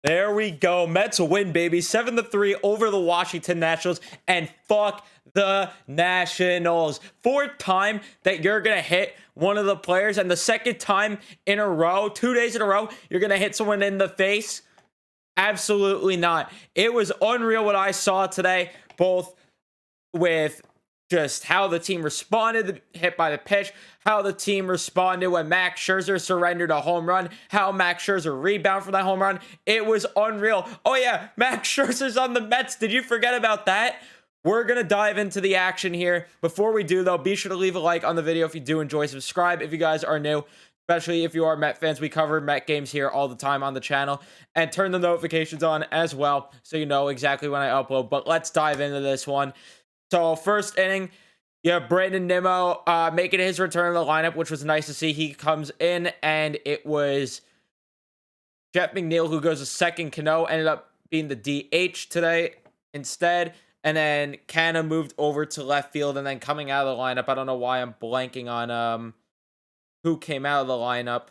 There we go. Mets win, baby. 7-3 over the Washington Nationals. And fuck the Nationals. Fourth time that you're going to hit one of the players. And the second time in a row, 2 days in a row, you're going to hit someone in the face. Absolutely not. It was unreal what I saw today, both with just how the team responded, hit by the pitch, how the team responded when Max Scherzer surrendered a home run, how Max Scherzer rebounded from that home run. It was unreal. Oh yeah, Max Scherzer's on the Mets. Did you forget about that? We're going to dive into the action here. Before we do, though, be sure to leave a like on the video if you do enjoy. Subscribe if you guys are new, especially if you are Met fans. We cover Met games here all the time on the channel. And turn the notifications on as well so you know exactly when I upload. But let's dive into this one. So first inning, you have Brandon Nimmo making his return to the lineup, which was nice to see. He comes in, and it was Jeff McNeil who goes to second. Cano ended up being the DH today instead. And then Canna moved over to left field, and then coming out of the lineup, I don't know why I'm blanking on who came out of the lineup.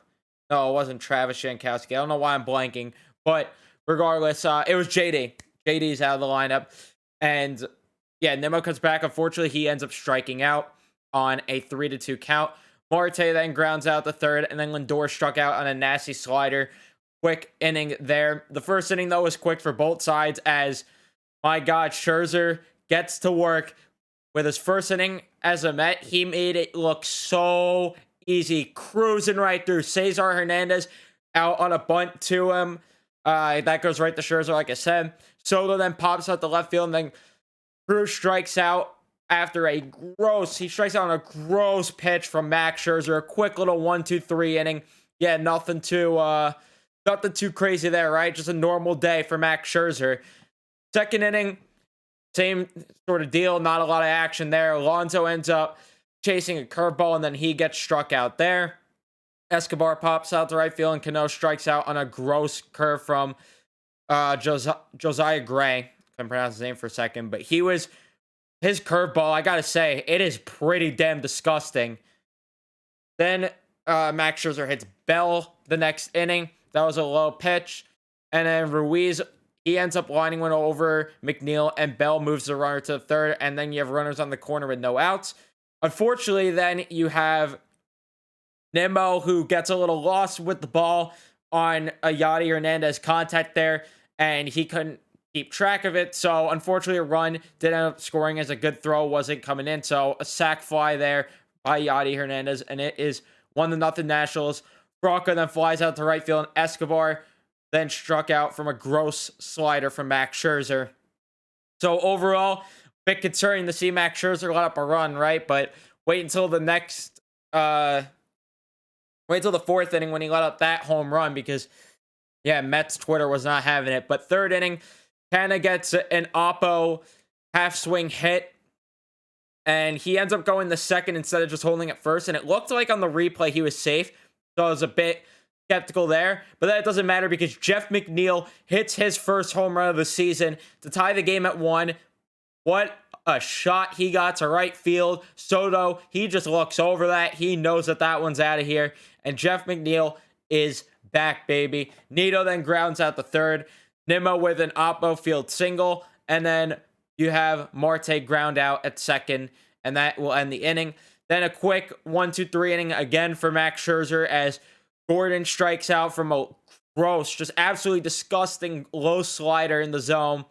No, it wasn't Travis Jankowski. I don't know why I'm blanking. But regardless, it was JD. JD's out of the lineup. And yeah, Nimmo comes back. Unfortunately, he ends up striking out on a 3-2 count. Marte then grounds out the third, and then Lindor struck out on a nasty slider. Quick inning there. The first inning, though, was quick for both sides as, my God, Scherzer gets to work with his first inning as a Met. He made it look so easy, cruising right through. Cesar Hernandez out on a bunt to him. That goes right to Scherzer, like I said. Soto then pops out the left field, and then Cruz strikes out after he strikes out on a gross pitch from Max Scherzer. A quick little 1-2-3 inning. Yeah, nothing too crazy there, right? Just a normal day for Max Scherzer. Second inning, same sort of deal. Not a lot of action there. Alonso ends up chasing a curveball, and then he gets struck out there. Escobar pops out to right field, and Cano strikes out on a gross curve from Josiah Gray. Couldn't pronounce his name for a second, but his curveball, I gotta say, it is pretty damn disgusting. Then Max Scherzer hits Bell the next inning. That was a low pitch. And then Ruiz, he ends up lining one over McNeil, and Bell moves the runner to the third, and then you have runners on the corner with no outs. Unfortunately, then you have Nimmo, who gets a little lost with the ball on a Yadi Hernandez contact there, and he couldn't keep track of it. So unfortunately, a run did end up scoring as a good throw wasn't coming in. So a sac fly there by Yadi Hernandez, and it is 1-0 Nationals. Bronco then flies out to right field, and Escobar then struck out from a gross slider from Max Scherzer. So overall, a bit concerning to see Max Scherzer let up a run, right? But wait until the fourth inning when he let up that home run, because yeah, Mets Twitter was not having it. But third inning, Canna gets an Oppo half swing hit, and he ends up going the second instead of just holding it first. And it looked like on the replay he was safe, so I was a bit skeptical there. But that doesn't matter because Jeff McNeil hits his first home run of the season to tie the game at 1. What a shot he got to right field. Soto, he just looks over that. He knows that that one's out of here. And Jeff McNeil is back, baby. Nito then grounds out the third. Nimmo with an Oppo field single. And then you have Marte ground out at second. And that will end the inning. Then a quick 1-2-3 inning again for Max Scherzer as Gordon strikes out from a gross, just absolutely disgusting low slider in the zone.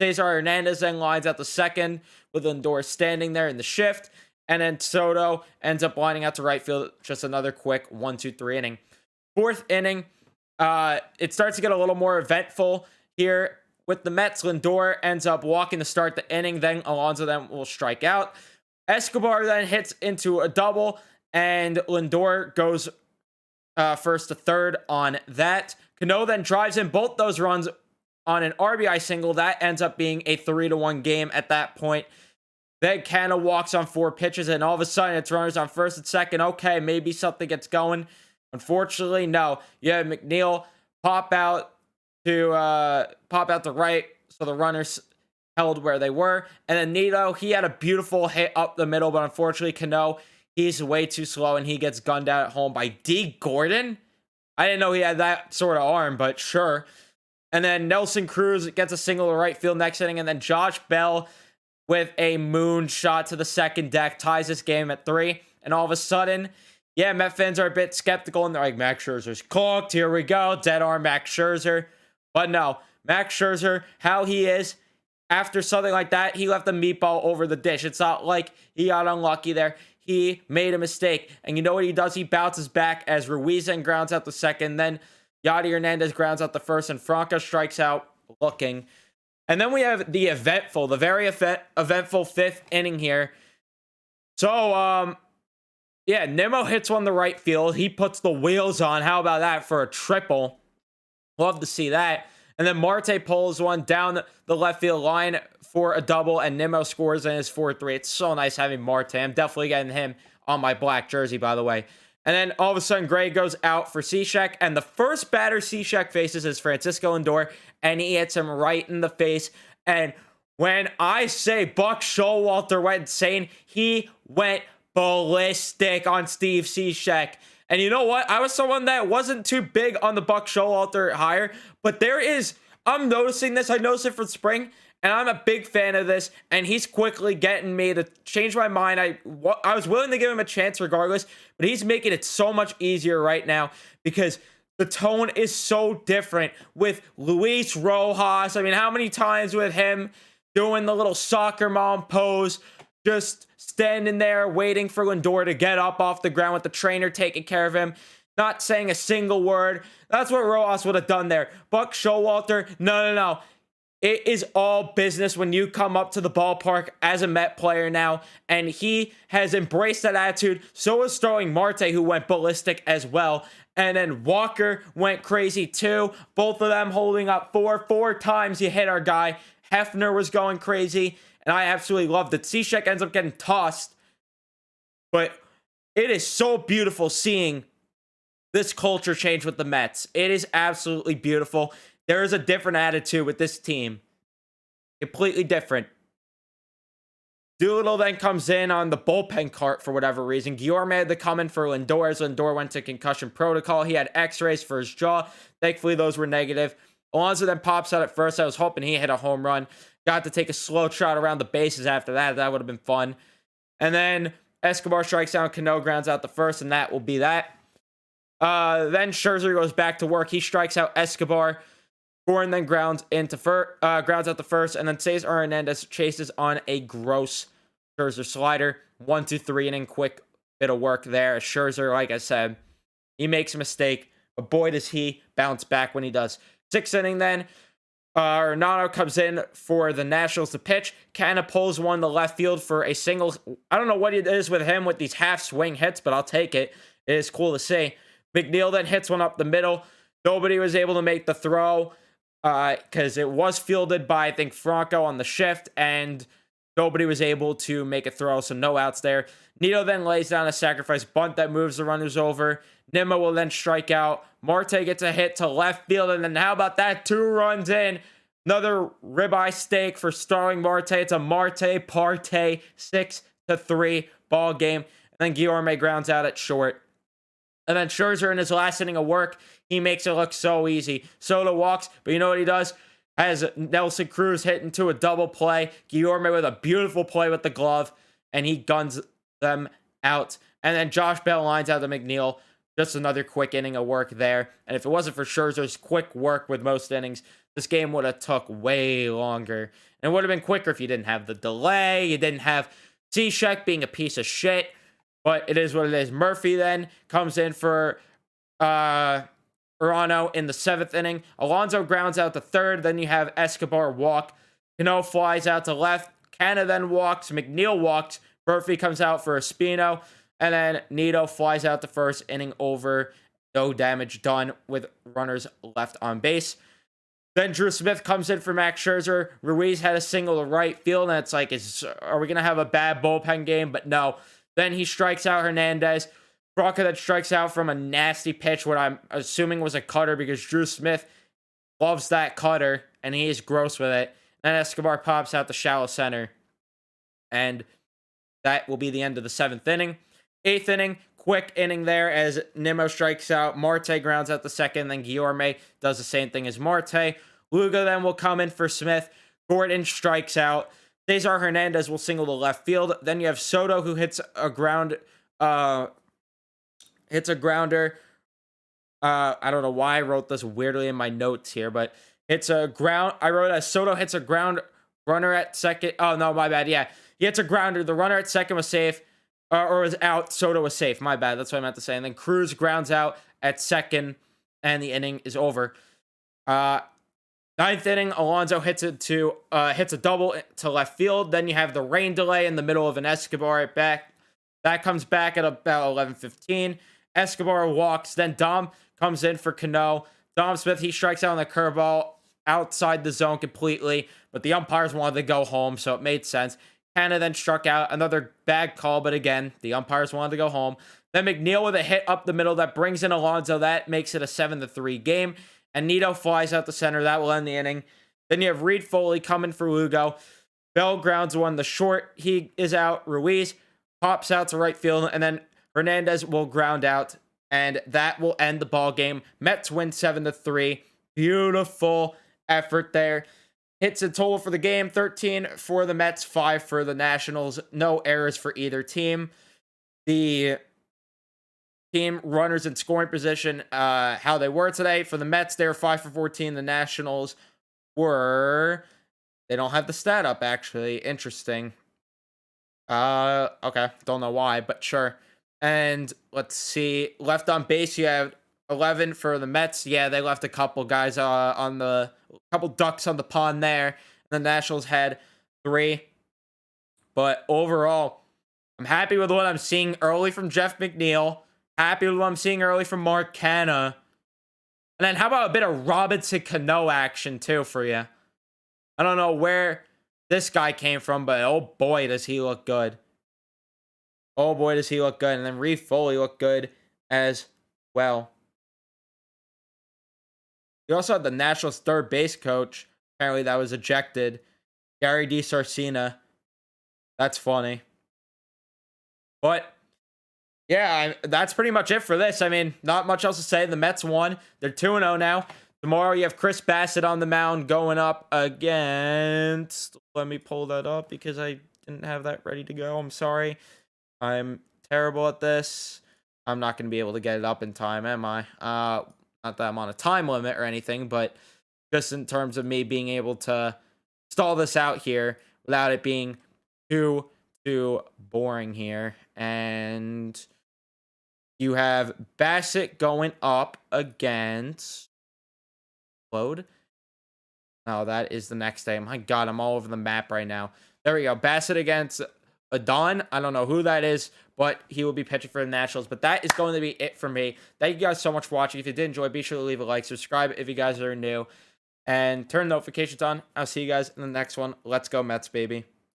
Cesar Hernandez then lines out the second with Lindor standing there in the shift. And then Soto ends up lining out to right field. Just another quick 1-2-3 inning. Fourth inning, it starts to get a little more eventful here with the Mets. Lindor ends up walking to start the inning. Then Alonso then will strike out. Escobar then hits into a double, and Lindor goes first to third on that. Cano then drives in both those runs on an RBI single. That ends up being a 3-1 game at that point. Then Canna walks on 4 pitches, and all of a sudden it's runners on first and second. Okay, maybe something gets going. Unfortunately, no. You have McNeil pop out to right, so the runners held where they were. And then Nito, he had a beautiful hit up the middle, but unfortunately, Cano, he's way too slow, and he gets gunned out at home by D. Gordon. I didn't know he had that sort of arm, but sure. And then Nelson Cruz gets a single to right field next inning. And then Josh Bell with a moon shot to the second deck ties this game at 3. And all of a sudden, yeah, Met fans are a bit skeptical. And they're like, Max Scherzer's cooked. Here we go. Dead arm Max Scherzer. But no, Max Scherzer, how he is, after something like that, he left the meatball over the dish. It's not like he got unlucky there. He made a mistake. And you know what he does? He bounces back as Ruiz then grounds out the second. Then Yadi Hernandez grounds out the first. And Franco strikes out looking. And then we have the very eventful 5th inning here. So, yeah, Nimmo hits one to right field. He puts the wheels on. How about that for a triple? Love to see that. And then Marte pulls one down the left field line for a double, and Nimmo scores in his 4-3. It's so nice having Marte. I'm definitely getting him on my black jersey, by the way. And then all of a sudden, Gray goes out for Cishek, and the first batter Cishek faces is Francisco Lindor, and he hits him right in the face. And when I say Buck Showalter went insane, he went ballistic on Steve Cishek. And you know what? I was someone that wasn't too big on the Buck Showalter hire, but I'm noticing this. I noticed it for spring, and I'm a big fan of this, and he's quickly getting me to change my mind. I was willing to give him a chance regardless, but he's making it so much easier right now because the tone is so different with Luis Rojas. I mean, how many times with him doing the little soccer mom pose, just standing there waiting for Lindor to get up off the ground with the trainer taking care of him, not saying a single word. That's what Rojas would have done there. Buck Showalter, no. It is all business when you come up to the ballpark as a Met player now, and he has embraced that attitude. So is throwing Marte, who went ballistic as well. And then Walker went crazy too. Both of them holding up four times you hit our guy. Hefner was going crazy, and I absolutely loved it. Cishek ends up getting tossed, but it is so beautiful seeing this culture change with the Mets. It is absolutely beautiful. There is a different attitude with this team. Completely different. Doolittle then comes in on the bullpen cart for whatever reason. Guillorme had to come in for Lindor as Lindor went to concussion protocol. He had x-rays for his jaw. Thankfully, those were negative. Alonso then pops out at first. I was hoping he hit a home run. Got to take a slow trot around the bases after that. That would have been fun. And then Escobar strikes out. Cano grounds out the first, and that will be that. Then Scherzer goes back to work. He strikes out Escobar. Gordon then grounds out the first, and then Cesar Hernandez chases on a gross Scherzer slider. 1-2-3 inning, quick bit of work there. Scherzer, like I said, he makes a mistake, but boy does he bounce back when he does. 6th inning then, Arenado comes in for the Nationals to pitch. Canna pulls one to left field for a single. I don't know what it is with him with these half swing hits, but I'll take it. It is cool to see. McNeil then hits one up the middle. Nobody was able to make the throw because it was fielded by, I think, Franco on the shift, and nobody was able to make a throw, so no outs there. Nito then lays down a sacrifice bunt that moves the runners over. Nimmo will then strike out. Marte gets a hit to left field, and then how about that? 2 runs in. Another ribeye steak for starring Marte. It's a Marte Parte 6-3 ball game. And then Guillorme grounds out at short. And then Scherzer in his last inning of work, he makes it look so easy. Soto walks, but you know what he does? Has Nelson Cruz hit into a double play. Guillorme with a beautiful play with the glove, and he guns them out. And then Josh Bell lines out to McNeil. Just another quick inning of work there. And if it wasn't for Scherzer's quick work with most innings, this game would have took way longer. And it would have been quicker if you didn't have the delay. You didn't have Cishek being a piece of shit. But it is what it is. Murphy then comes in for Urano in the 7th inning. Alonso grounds out the 3rd. Then you have Escobar walk. Cano flies out to left. Canna then walks. McNeil walks. Murphy comes out for Espino. And then Nito flies out the 1st inning over. No damage done with runners left on base. Then Drew Smith comes in for Max Scherzer. Ruiz had a single to right field. And it's like, are we going to have a bad bullpen game? But no. Then he strikes out Hernandez. Broca that strikes out from a nasty pitch, what I'm assuming was a cutter because Drew Smith loves that cutter, and he is gross with it. Then Escobar pops out the shallow center. And that will be the end of the 7th inning. 8th inning, quick inning there as Nimmo strikes out. Marte grounds out the 2nd. Then Guillorme does the same thing as Marte. Lugo then will come in for Smith. Gordon strikes out. Cesar Hernandez will single to left field. Then you have Soto, who hits a grounder. I don't know why I wrote this weirdly in my notes here, but it's a ground. I wrote as Soto hits a ground runner at second. Oh, no, my bad. Yeah, he hits a grounder. The runner at second was safe, or was out. Soto was safe. My bad. That's what I meant to say. And then Cruz grounds out at second, and the inning is over. Ninth inning, Alonso hits a double to left field. Then you have the rain delay in the middle of an Escobar at back. That comes back at about 11:15. Escobar walks. Then Dom comes in for Cano. Dom Smith, he strikes out on the curveball outside the zone completely, but the umpires wanted to go home, so it made sense. Canha then struck out. Another bad call, but again, the umpires wanted to go home. Then McNeil with a hit up the middle that brings in Alonso. That makes it a 7-3 game. And Nito flies out the center. That will end the inning. Then you have Reed Foley coming for Lugo. Bell grounds one. The short, he is out. Ruiz pops out to right field. And then Hernandez will ground out. And that will end the ball game. Mets win 7-3. Beautiful effort there. Hits in total for the game. 13 for the Mets. 5 for the Nationals. No errors for either team. The team runners in scoring position, how they were today. For the Mets, they were 5 for 14. The Nationals were, they don't have the stat up, actually. Interesting. Okay, don't know why, but sure. And let's see, left on base, you have 11 for the Mets. Yeah, they left a couple guys couple ducks on the pond there. The Nationals had 3. But overall, I'm happy with what I'm seeing early from Jeff McNeil. Happy with what I'm seeing early from Mark Canha. And then how about a bit of Robinson Cano action too for you? I don't know where this guy came from, but oh boy, does he look good. Oh boy, does he look good. And then Reed Foley looked good as well. You also had the Nationals third base coach. Apparently that was ejected. Gary DiSarcina. That's funny. But yeah, that's pretty much it for this. I mean, not much else to say. The Mets won. They're 2-0 now. Tomorrow you have Chris Bassett on the mound going up against... Let me pull that up because I didn't have that ready to go. I'm sorry. I'm terrible at this. I'm not going to be able to get it up in time, am I? Not that I'm on a time limit or anything, but just in terms of me being able to stall this out here without it being too boring here. And you have Bassett going up against... Load. Oh, that is the next day. My God, I'm all over the map right now. There we go. Bassett against Adon. I don't know who that is, but he will be pitching for the Nationals. But that is going to be it for me. Thank you guys so much for watching. If you did enjoy, be sure to leave a like, subscribe if you guys are new, and turn notifications on. I'll see you guys in the next one. Let's go Mets, baby.